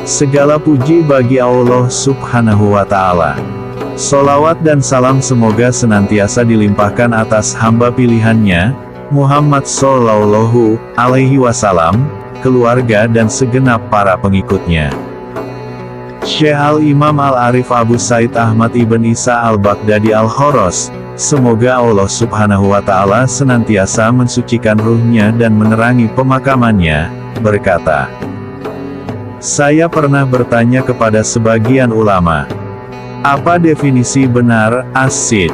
Segala puji bagi Allah Subhanahu wa Ta'ala. Sholawat dan salam semoga senantiasa dilimpahkan atas hamba pilihannya, Muhammad Shallallahu Alaihi Wasallam, keluarga dan segenap para pengikutnya. Syekh Al-Imam Al-Arif Abu Said Ahmad Ibn Isa Al-Baghdadi Al-Khoros, semoga Allah Subhanahu wa Ta'ala senantiasa mensucikan ruhnya dan menerangi pemakamannya, berkata, saya pernah bertanya kepada sebagian ulama, apa definisi benar as-sidq?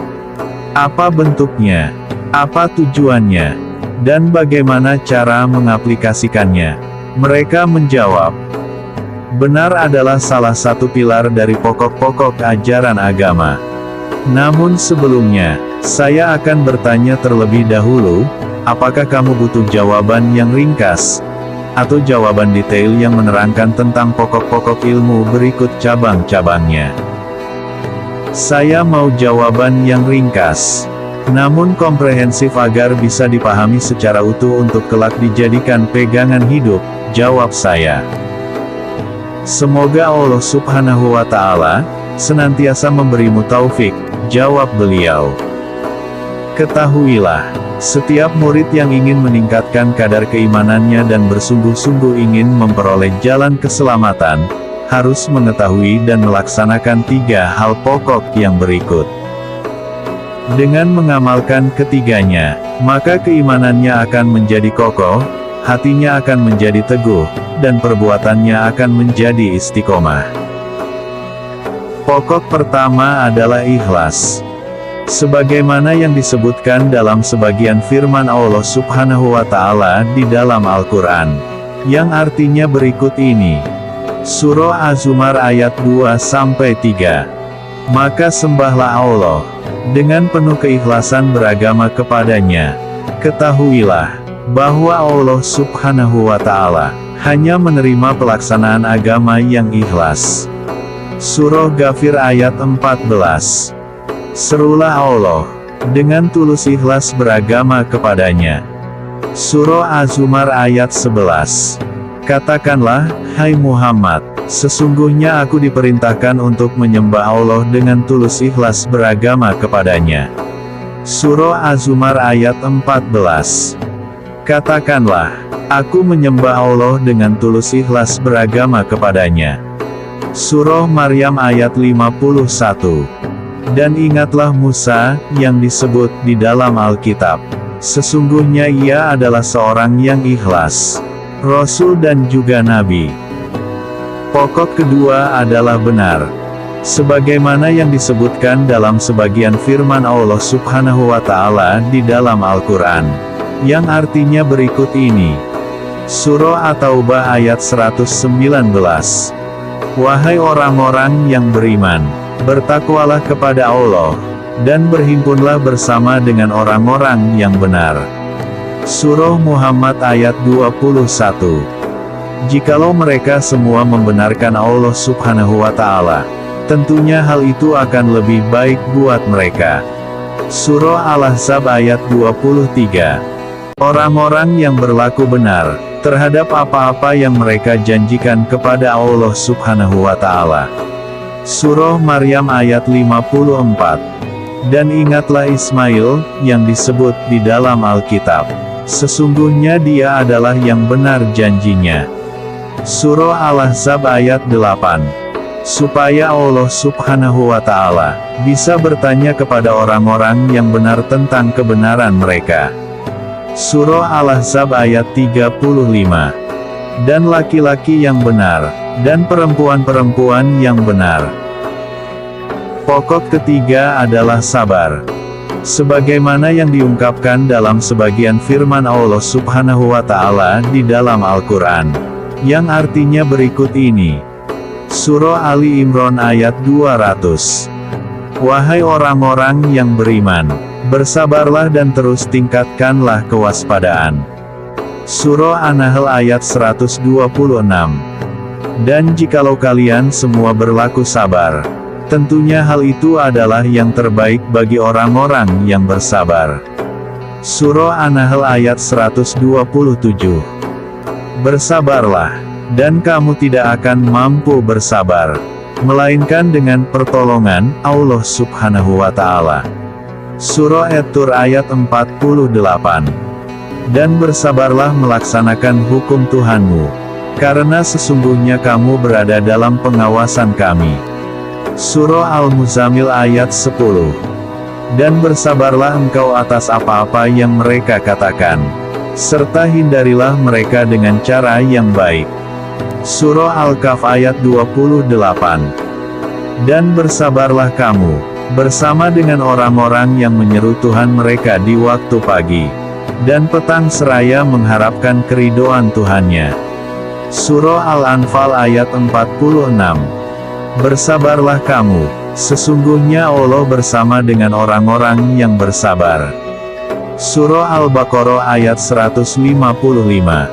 Apa bentuknya? Apa tujuannya? Dan bagaimana cara mengaplikasikannya? Mereka menjawab, benar adalah salah satu pilar dari pokok-pokok ajaran agama. Namun sebelumnya, saya akan bertanya terlebih dahulu, apakah kamu butuh jawaban yang ringkas? Atau jawaban detail yang menerangkan tentang pokok-pokok ilmu berikut cabang-cabangnya? Saya mau jawaban yang ringkas, namun komprehensif agar bisa dipahami secara utuh untuk kelak dijadikan pegangan hidup, jawab saya. Semoga Allah Subhanahu wa Ta'ala senantiasa memberimu taufik, jawab beliau. Ketahuilah, setiap murid yang ingin meningkatkan kadar keimanannya dan bersungguh-sungguh ingin memperoleh jalan keselamatan, harus mengetahui dan melaksanakan 3 hal pokok yang berikut. Dengan mengamalkan ketiganya, maka keimanannya akan menjadi kokoh, hatinya akan menjadi teguh, dan perbuatannya akan menjadi istiqomah. Pokok pertama adalah ikhlas. Sebagaimana yang disebutkan dalam sebagian firman Allah Subhanahu wa Ta'ala di dalam Al-Quran, yang artinya berikut ini. Surah Az-Zumar ayat 2-3. Maka sembahlah Allah dengan penuh keikhlasan beragama kepadanya. Ketahuilah bahwa Allah Subhanahu wa Ta'ala hanya menerima pelaksanaan agama yang ikhlas. Surah Ghafir ayat 14. Serulah Allah dengan tulus ikhlas beragama kepadanya. Surah Az-Zumar ayat 11. Katakanlah, hai Muhammad, sesungguhnya aku diperintahkan untuk menyembah Allah dengan tulus ikhlas beragama kepadanya. Surah Az-Zumar ayat 14. Katakanlah, aku menyembah Allah dengan tulus ikhlas beragama kepadanya. Surah Maryam ayat 51. Dan ingatlah Musa, yang disebut di dalam Alkitab. Sesungguhnya ia adalah seorang yang ikhlas, Rasul dan juga Nabi. Pokok kedua adalah benar. Sebagaimana yang disebutkan dalam sebagian firman Allah Subhanahu wa Ta'ala di dalam Al-Quran, yang artinya berikut ini. Surah At-Taubah ayat 119. Wahai orang-orang yang beriman, bertakwalah kepada Allah, dan berhimpunlah bersama dengan orang-orang yang benar. Surah Muhammad ayat 21. Jikalau mereka semua membenarkan Allah Subhanahu wa Ta'ala, tentunya hal itu akan lebih baik buat mereka. Surah Al-Ahzab ayat 23. Orang-orang yang berlaku benar terhadap apa-apa yang mereka janjikan kepada Allah Subhanahu wa Ta'ala. Surah Maryam ayat 54. Dan ingatlah Ismail, yang disebut di dalam Alkitab. Sesungguhnya dia adalah yang benar janjinya. Surah Al-Ahzab ayat 8. Supaya Allah Subhanahu wa Ta'ala bisa bertanya kepada orang-orang yang benar tentang kebenaran mereka. Surah Al-Ahzab ayat 35. Dan laki-laki yang benar, dan perempuan-perempuan yang benar. Pokok ketiga adalah sabar. Sebagaimana yang diungkapkan dalam sebagian firman Allah Subhanahu wa Ta'ala di dalam Al-Quran, yang artinya berikut ini. Surah Ali Imran ayat 200. Wahai orang-orang yang beriman, bersabarlah dan terus tingkatkanlah kewaspadaan. Surah An-Nahl ayat 126. Dan jikalau kalian semua berlaku sabar, tentunya hal itu adalah yang terbaik bagi orang-orang yang bersabar. Surah An-Nahl ayat 127. Bersabarlah, dan kamu tidak akan mampu bersabar, melainkan dengan pertolongan Allah Subhanahu wa Ta'ala. Surah At-Tur ayat 48. Dan bersabarlah melaksanakan hukum Tuhanmu, karena sesungguhnya kamu berada dalam pengawasan kami. Surah Al-Muzammil ayat 10. Dan bersabarlah engkau atas apa-apa yang mereka katakan, serta hindarilah mereka dengan cara yang baik. Surah Al-Kahf ayat 28. Dan bersabarlah kamu, bersama dengan orang-orang yang menyeru Tuhan mereka di waktu pagi dan petang seraya mengharapkan keridhaan Tuhannya. Surah Al-Anfal ayat 46. Bersabarlah kamu, sesungguhnya Allah bersama dengan orang-orang yang bersabar. Surah Al-Baqarah ayat 155.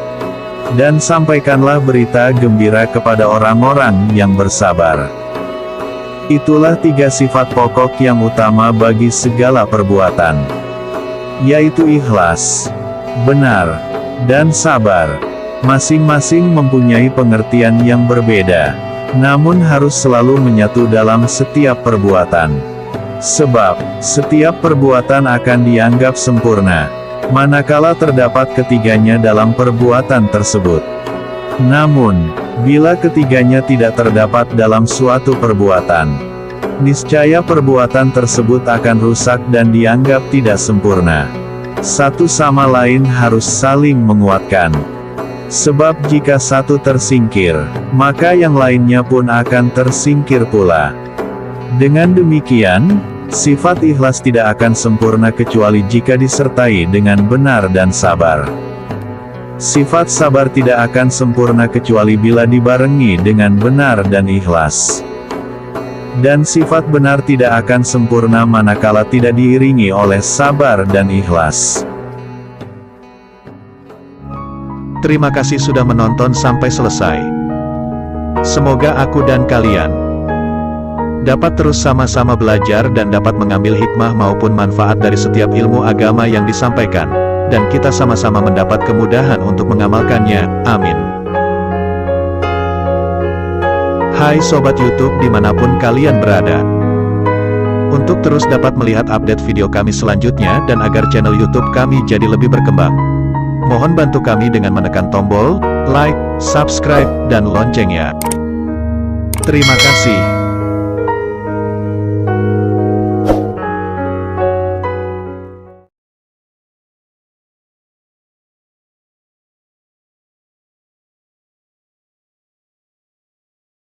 Dan sampaikanlah berita gembira kepada orang-orang yang bersabar. Itulah 3 sifat pokok yang utama bagi segala perbuatan, yaitu ikhlas, benar, dan sabar. Masing-masing mempunyai pengertian yang berbeda, namun harus selalu menyatu dalam setiap perbuatan. Sebab, setiap perbuatan akan dianggap sempurna, manakala terdapat ketiganya dalam perbuatan tersebut. Namun, bila ketiganya tidak terdapat dalam suatu perbuatan, niscaya perbuatan tersebut akan rusak dan dianggap tidak sempurna. Satu sama lain harus saling menguatkan. Sebab jika satu tersingkir, maka yang lainnya pun akan tersingkir pula. Dengan demikian, sifat ikhlas tidak akan sempurna kecuali jika disertai dengan benar dan sabar. Sifat sabar tidak akan sempurna kecuali bila dibarengi dengan benar dan ikhlas. Dan sifat benar tidak akan sempurna manakala tidak diiringi oleh sabar dan ikhlas. Terima kasih sudah menonton sampai selesai. Semoga aku dan kalian dapat terus sama-sama belajar dan dapat mengambil hikmah maupun manfaat dari setiap ilmu agama yang disampaikan, dan kita sama-sama mendapat kemudahan untuk mengamalkannya, amin. Hai Sobat YouTube dimanapun kalian berada. Untuk terus dapat melihat update video kami selanjutnya dan agar channel YouTube kami jadi lebih berkembang, mohon bantu kami dengan menekan tombol like, subscribe, dan loncengnya. Terima kasih.